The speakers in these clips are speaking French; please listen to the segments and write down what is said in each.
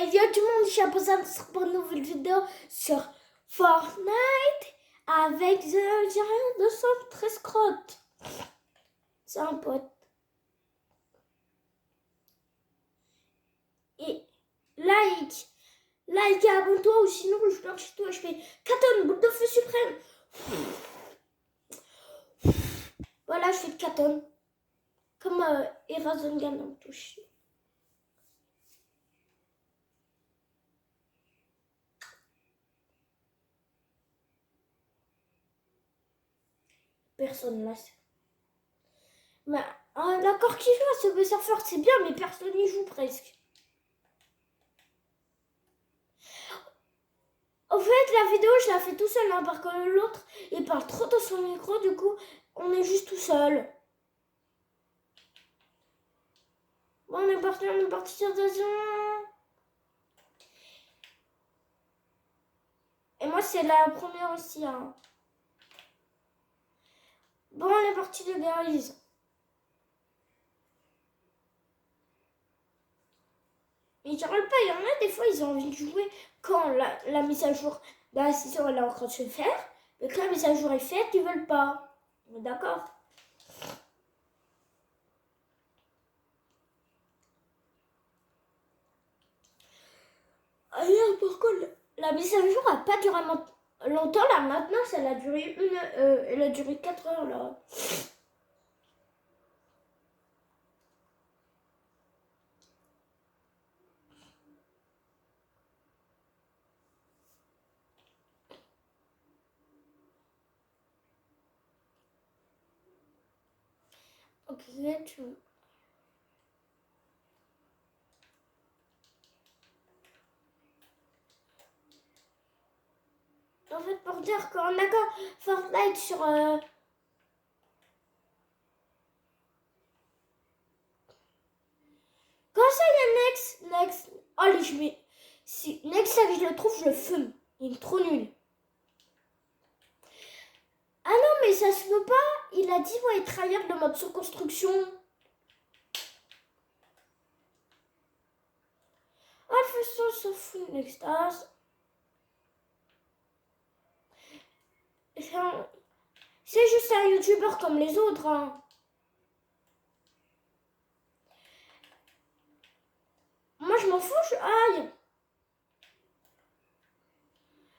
Yo tout le monde, je suis présente pour une nouvelle vidéo sur Fortnite avec The Algérien de 113 crottes. C'est un pote. Et like et abonne-toi ou sinon je pleure chez toi, je fais Katon, boule de feu suprême. Voilà, je fais de Katon. Comme Erazungan en touche. Personne là. Mais d'accord qui joue à ce Berserker, c'est bien, mais personne n'y joue presque. En fait, la vidéo, je la fais tout seul, hein, parce que l'autre, il parle trop dans son micro, du coup, on est juste tout seul. Bon, on est parti sur 2 ans. Et moi, c'est la première aussi, hein. Bon, on est parti de Garry's. Mais je râle pas, il y en a des fois, ils ont envie de jouer quand la mise à jour de la saison elle est en train de se faire. Mais quand la mise à jour est faite, ils veulent pas. D'accord? Alors, pourquoi la mise à jour n'a pas duré longtemps là? Maintenant, elle a duré elle a duré 4 heures là. Ok, tu... En fait, pour dire qu'on a quand Fortnite sur... Comment ça, il y a Next? Allez, je mets... Si Next, là, je le trouve, je le fume. Il est trop nul. Ah non, mais ça se peut pas. Il a dit, ouais, travailler le mode sur construction. Ah, le faisceau se fout, Next. Ah, c'est juste un youtubeur comme les autres, hein. Moi, je m'en fous, aïe.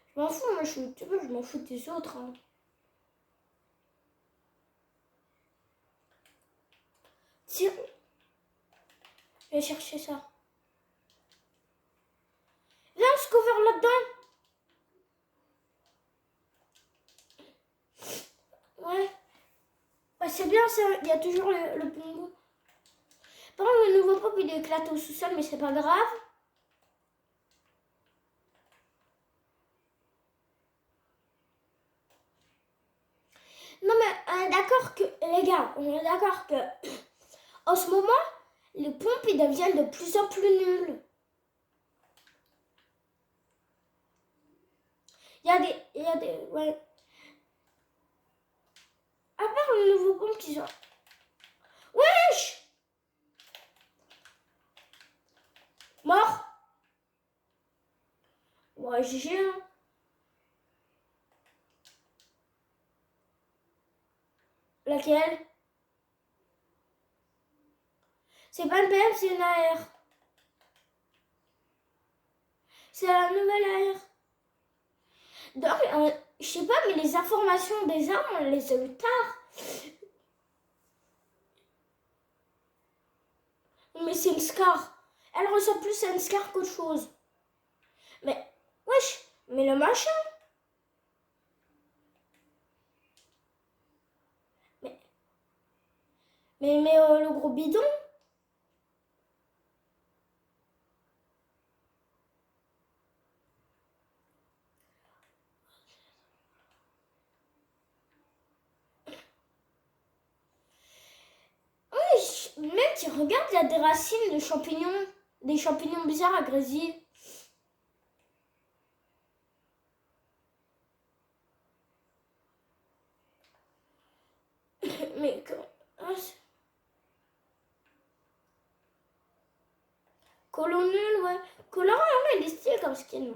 Je m'en fous, moi, je suis youtubeur, je m'en fous des autres, hein. Tiens. Je vais chercher ça. Viens, on se couvre là-dedans. Ouais. Bah, c'est bien, il y a toujours le bonbon. Par contre, le nouveau pop, il est éclaté au sous-sol, mais c'est pas grave. Non, mais d'accord que, les gars, on est d'accord que, en ce moment, les pompes, ils deviennent de plus en plus nuls. Il y a des, ouais. À part le nouveau pompe qui sont... Wesh! Mort? Ouais, GG, hein. Laquelle? C'est pas une PM, c'est une AR. C'est la nouvelle AR. Donc, je sais pas, mais les informations des armes, on les a eu tard. Mais c'est une Scar. Elle ressemble plus à une Scar qu'autre chose. Mais, wesh, mais le machin. Mais le gros bidon. Oui, même tu regardes, il y a des racines de champignons. Des champignons bizarres à grésiller. Mais colonel, ouais. Colorant, il est stylé comme skin.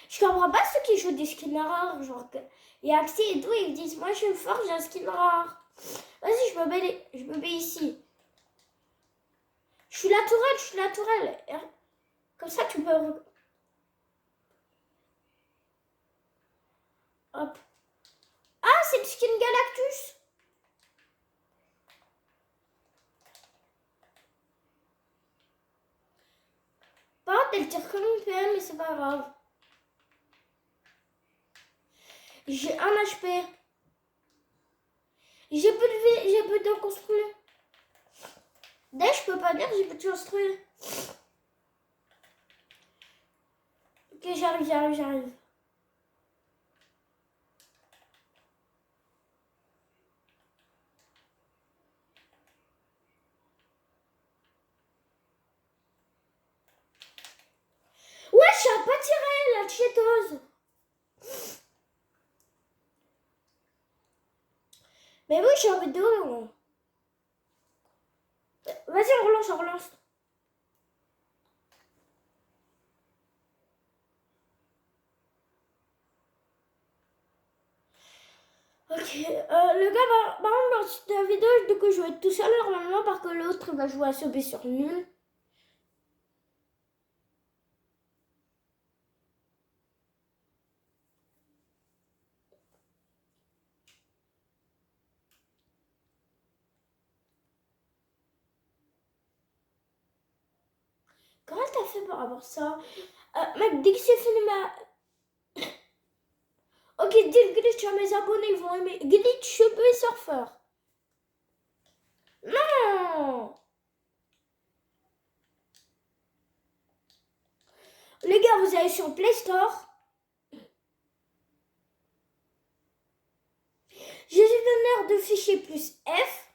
Je comprends pas ceux qui jouent des skins rares, genre que... Et Axé et tout, ils disent, moi je suis fort, j'ai un skin rare. Vas-y, je me mets ici. Je suis la tourelle. Comme ça, tu peux... Hop. Ah, c'est le skin Galactus. Par contre, elle tire comme une PM, mais c'est pas grave. J'ai 1 HP. J'ai plus de vie, j'ai plus de construire. D'ailleurs, je peux pas dire que j'ai plus de construire. Ok, j'arrive. Ouais, je suis pas tiré, la cheateuse. Mais oui, je suis en vidéo. Vas-y, on relance. Ok, le gars, par contre, dans la vidéo, du coup, je vais être tout seul normalement parce que l'autre va jouer à sauver sur nul. Comment t'as fait par rapport à ça? Mec, dès que c'est fini ma... Ok, dis le glitch à mes abonnés, ils vont aimer. Glitch Subway Surfer. Non! Les gars, vous allez sur Play Store. Gestionnaire de fichiers plus F.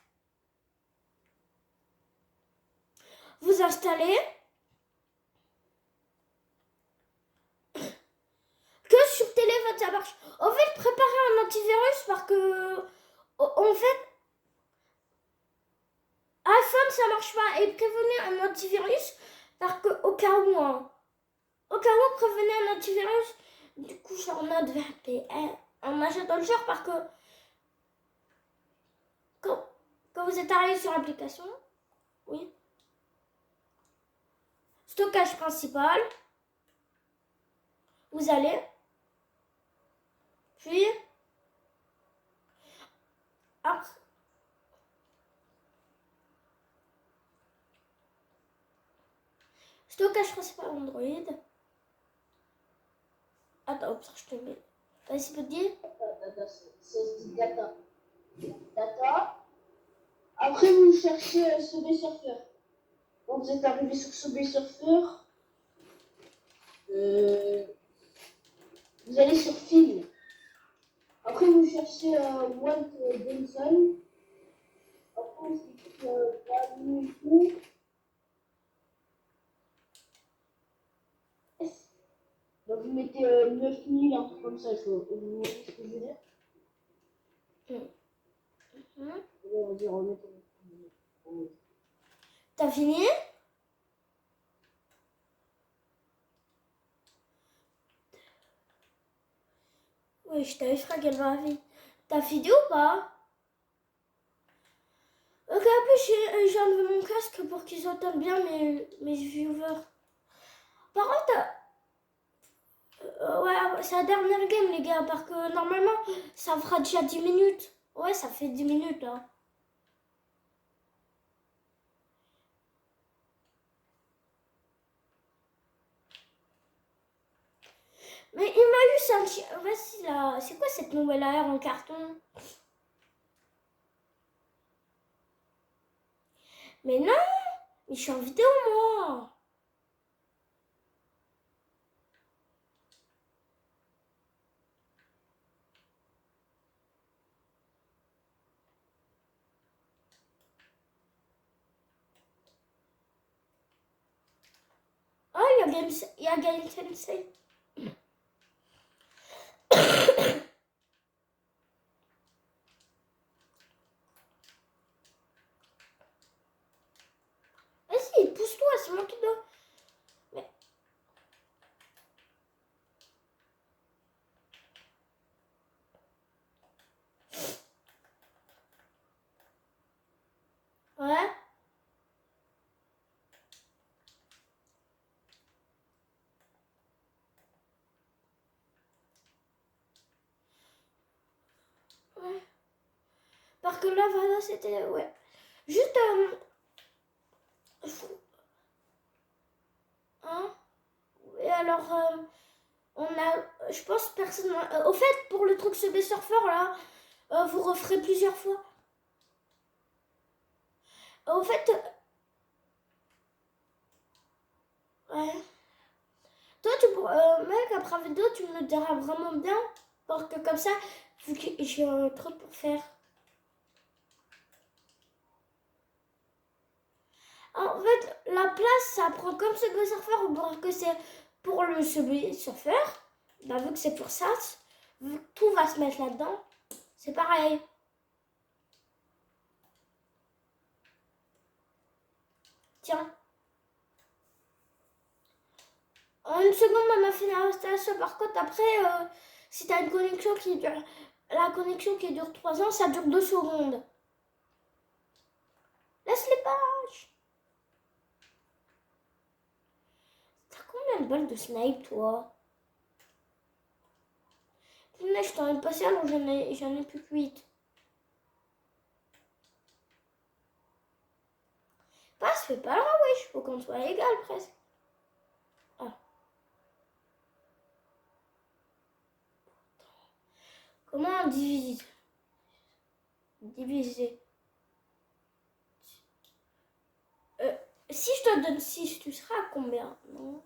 Vous installez. Que sur téléphone ça marche. En fait, préparez un antivirus parce que... En fait, iPhone ça marche pas. Et prévenez un antivirus parce que au cas où... prévenez un antivirus. Du coup, je suis en mode VPN. On achète dans le genre parce que... Quand vous êtes arrivé sur l'application... Oui. Stockage principal. Vous allez... Puis... Après... Stockage principal Android. Attends, ça je te mets. Vas-y, petit. C'est data. Data. Après, vous cherchez Subway Surfer. Quand vous êtes arrivé sur Subway Surfer, vous allez sur Film. Après, vous cherchez Walt Benson. Après, on s'écrit donc, vous mettez 9000, un truc comme ça. Vous voyez ce que je veux dire? On va dire remettre. T'as fini? Oui, je t'avais frag, elle va arriver. T'as fini ou pas? Ok, en plus, j'ai enlevé mon casque pour qu'ils entendent bien mes viewers. Par contre, ouais, c'est la dernière game, les gars, parce que normalement, ça fera déjà 10 minutes. Ouais, ça fait 10 minutes, là. Mais il m'a eu ça. Vas-y, là. C'est quoi cette nouvelle AR en carton? Mais non! Mais je suis en vidéo, moi! Oh, il y a Game Sensei. Vas-y, pousse-toi, c'est moi qui dois. que là, voilà, c'était... Ouais. Juste... hein? Et alors, on a... Je pense personne... au fait, pour le truc Subway Surfer, là, vous referez plusieurs fois. Au fait... ouais. Toi, mec, après la vidéo, tu me le diras vraiment bien. Parce que comme ça, vu que j'ai un truc pour faire. En fait, la place, ça prend comme Subway Surfer, ou alors que c'est pour le Subway Surfer. Bah, vu que c'est pour ça, vu que tout va se mettre là-dedans, c'est pareil. Tiens. En une seconde, on a fait l'installation. Par contre, après, si tu as une connexion qui dure... La connexion qui dure 3 ans, ça dure 2 secondes. Laisse les pages. T'as combien de balles de snipe, toi? Punaise, je t'en ai passé, alors j'en ai plus que 8. Bah, ça fait pas là, wesh. Faut qu'on soit égal, presque. Ah. Comment on divise? Diviser. Si je te donne 6, tu seras à combien? Non.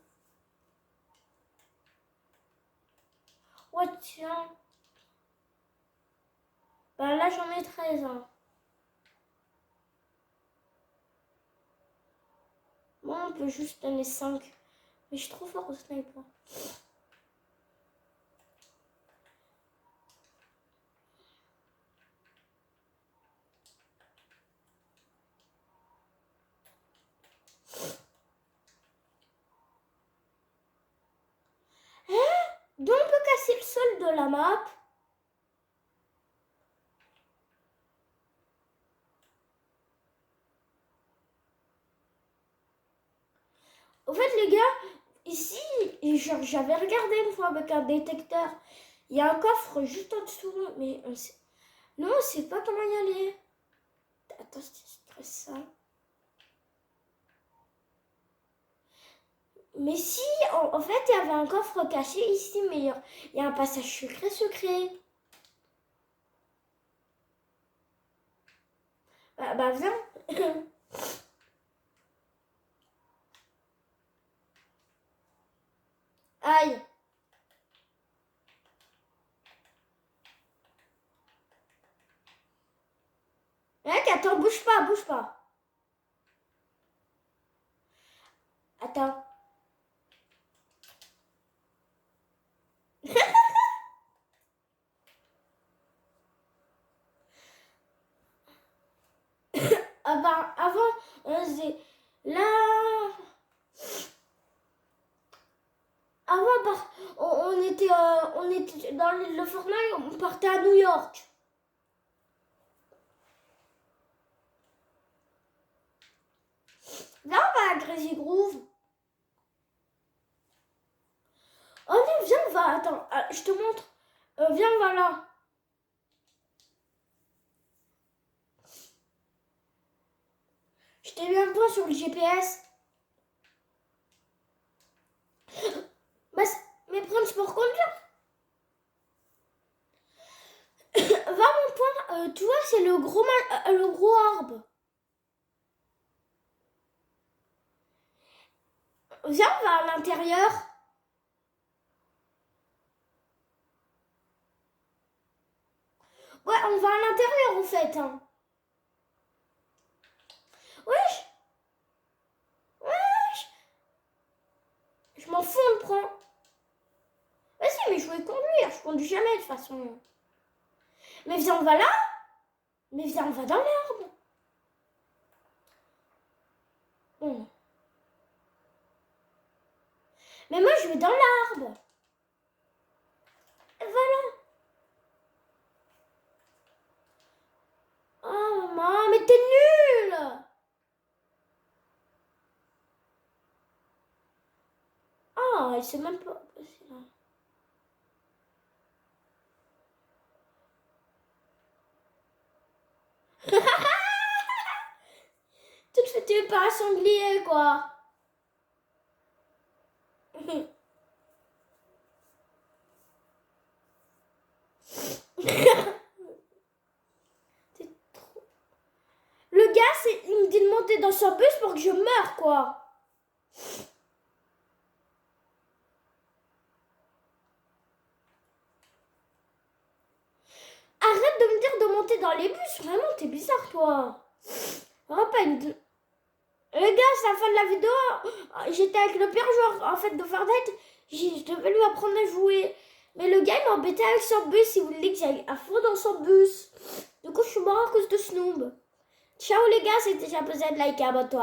Ouais, tiens. Bah là, j'en ai 13. Hein. Moi, on peut juste donner 5. Mais je suis trop fort au sniper. Donc on peut casser le sol de la map. Au fait les gars, ici, j'avais regardé une fois avec un détecteur. Il y a un coffre juste en dessous. Mais non, on sait pas comment y aller. Attends, c'est stressant. Mais si, en fait, il y avait un coffre caché ici, mais il y a un passage secret. Bah viens. Aïe. Mec, attends, bouge pas. Attends. Ah bah, avant, on faisait là. Avant, on était dans l'île de Fortnite, on partait à New York. Là, on va à Crazy Groove. Oh non, viens, on va. Attends, je te montre. Viens, on va là. Je t'ai mis un point sur le GPS. Bah, mais prendre pour conduire. Va mon point. Tu vois, c'est le gros arbre. Viens, on va à l'intérieur. Ouais, on va à l'intérieur en fait. Hein. Wesh. Je m'en fous, on le prend. Vas-y, mais je vais conduire. Je conduis jamais de toute façon. Mais viens, on va là. Mais viens, on va dans l'arbre. Bon. Mais moi, je vais dans l'arbre. Voilà. Oh, maman, mais t'es nulle. Ah, il sait même pas. Tu es pas un sanglier, quoi. Le gars, il me dit de monter dans son bus pour que je meure, quoi. Arrête de me dire de monter dans les bus. Vraiment, t'es bizarre, toi. Vraiment pas une... Le gars, c'est la fin de la vidéo. J'étais avec le pire joueur, en fait, de Fortnite. Je devais lui apprendre à jouer. Mais le gars, il m'embêtait avec son bus. Il voulait que j'aille à fond dans son bus. Du coup, je suis mort à cause de Snoob. Ciao, les gars. C'était déjà posé de like à toi.